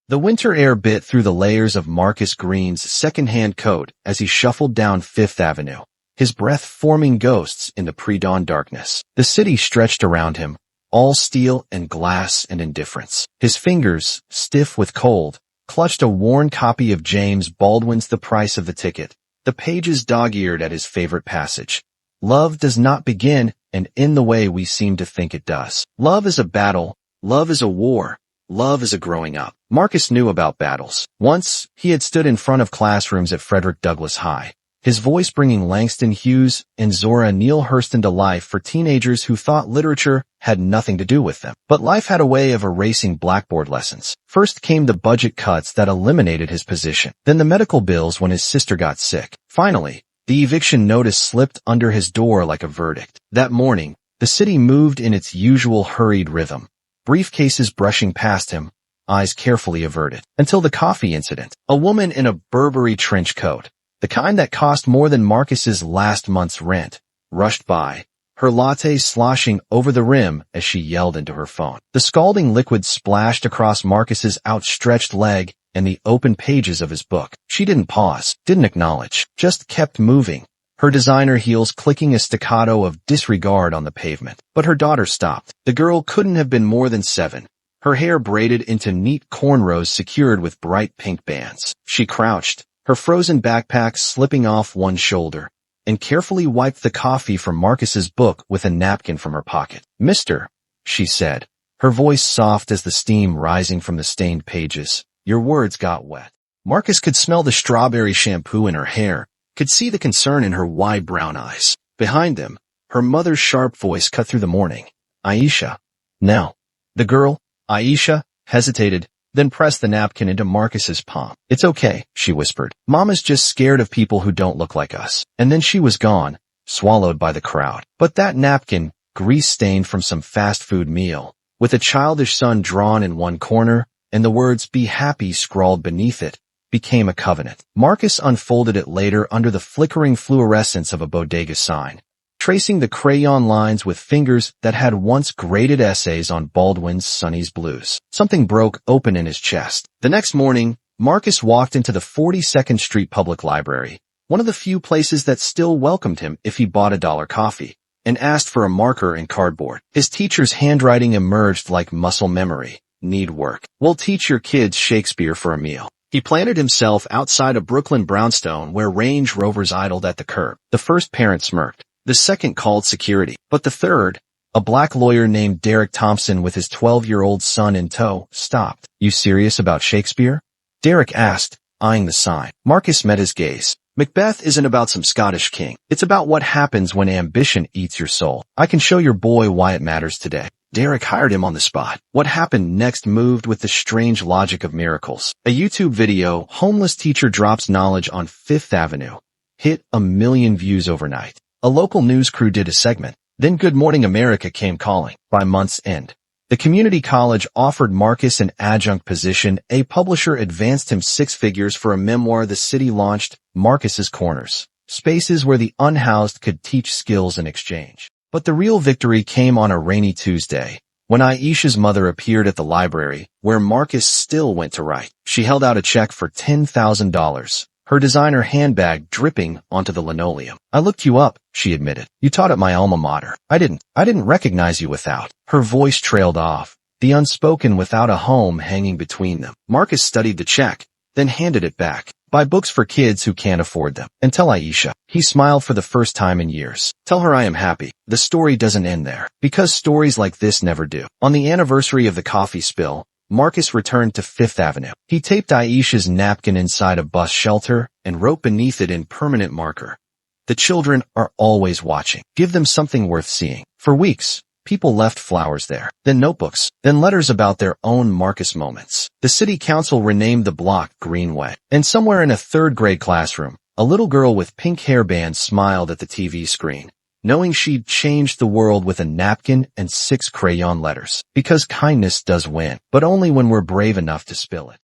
The winter air bit through the layers of Marcus Greene's second-hand coat as he shuffled down Fifth Avenue, his breath forming ghosts in the pre-dawn darkness. The city stretched around him, all steel and glass and indifference. His fingers, stiff with cold, clutched a worn copy of James Baldwin's The Price of the Ticket, the pages dog-eared at his favorite passage. Love does not begin and end the way we seem to think it does. Love is a battle. Love is a war. Love is a growing up. Marcus knew about battles. Once, he had stood in front of classrooms at Frederick Douglass High, his voice bringing Langston Hughes and Zora Neale Hurston to life for teenagers who thought literature had nothing to do with them. But life had a way of erasing blackboard lessons. First came the budget cuts that eliminated his position, then the medical bills when his sister got sick. Finally, the eviction notice slipped under his door like a verdict. That morning, the city moved in its usual hurried rhythm, briefcases brushing past him, eyes carefully averted, until the coffee incident. A woman in a Burberry trench coat, the kind that cost more than Marcus's last month's rent, rushed by, her latte sloshing over the rim as she yelled into her phone. The scalding liquid splashed across Marcus's outstretched leg and the open pages of his book. She didn't pause, didn't acknowledge, just kept moving, her designer heels clicking a staccato of disregard on the pavement. But her daughter stopped. The girl couldn't have been more than 7, her hair braided into neat cornrows secured with bright pink bands. She crouched, her frozen backpack slipping off one shoulder, and carefully wiped the coffee from Marcus's book with a napkin from her pocket. "Mister," she said, her voice soft as the steam rising from the stained pages, "your words got wet." Marcus could smell the strawberry shampoo in her hair, could see the concern in her wide brown eyes. Behind them, her mother's sharp voice cut through the morning. "Aisha." "Now." The girl, Aisha, hesitated, then pressed the napkin into Marcus's palm. "It's okay," she whispered. "Mama's just scared of people who don't look like us." And then she was gone, swallowed by the crowd. But that napkin, grease-stained from some fast food meal, with a childish sun drawn in one corner, and the words "Be happy" scrawled beneath it, became a covenant. Marcus unfolded it later under the flickering fluorescence of a bodega sign, tracing the crayon lines with fingers that had once graded essays on Baldwin's Sonny's Blues. Something broke open in his chest. The next morning, Marcus walked into the 42nd Street Public Library, one of the few places that still welcomed him if he bought $1 coffee, and asked for a marker and cardboard. His teacher's handwriting emerged like muscle memory. "Need work. We'll teach your kids Shakespeare for a meal." He planted himself outside a Brooklyn brownstone where Range Rovers idled at the curb. The first parent smirked. The second called security. But the third, a black lawyer named Derek Thompson with his 12-year-old son in tow, stopped. "You serious about Shakespeare?" Derek asked, eyeing the sign. Marcus met his gaze. "Macbeth isn't about some Scottish king. It's about what happens when ambition eats your soul. I can show your boy why it matters today." Derek hired him on the spot. What happened next moved with the strange logic of miracles. A YouTube video, "Homeless Teacher Drops Knowledge on Fifth Avenue," hit 1 million views overnight. A local news crew did a segment. Then Good Morning America came calling. By month's end, the community college offered Marcus an adjunct position. A publisher advanced him 6 figures for a memoir the city launched, Marcus's Corners, spaces where the unhoused could teach skills in exchange. But the real victory came on a rainy Tuesday, when Aisha's mother appeared at the library, where Marcus still went to write. She held out a check for $10,000, her designer handbag dripping onto the linoleum. "I looked you up," she admitted. "You taught at my alma mater." I didn't recognize you without." Her voice trailed off, the unspoken without a home hanging between them. Marcus studied the check, then handed it back. "Buy books for kids who can't afford them. And tell Aisha." He smiled for the first time in years. "Tell her I am happy." The story doesn't end there, because stories like this never do. On the anniversary of the coffee spill, Marcus returned to Fifth Avenue. He taped Aisha's napkin inside a bus shelter and wrote beneath it in permanent marker, "The children are always watching. Give them something worth seeing." For weeks, people left flowers there, then notebooks, then letters about their own Marcus moments. The city council renamed the block Greenway. And somewhere in a 3rd-grade classroom, a little girl with pink hairbands smiled at the TV screen, knowing she'd changed the world with a napkin and 6 crayon letters. Because kindness does win, but only when we're brave enough to spill it.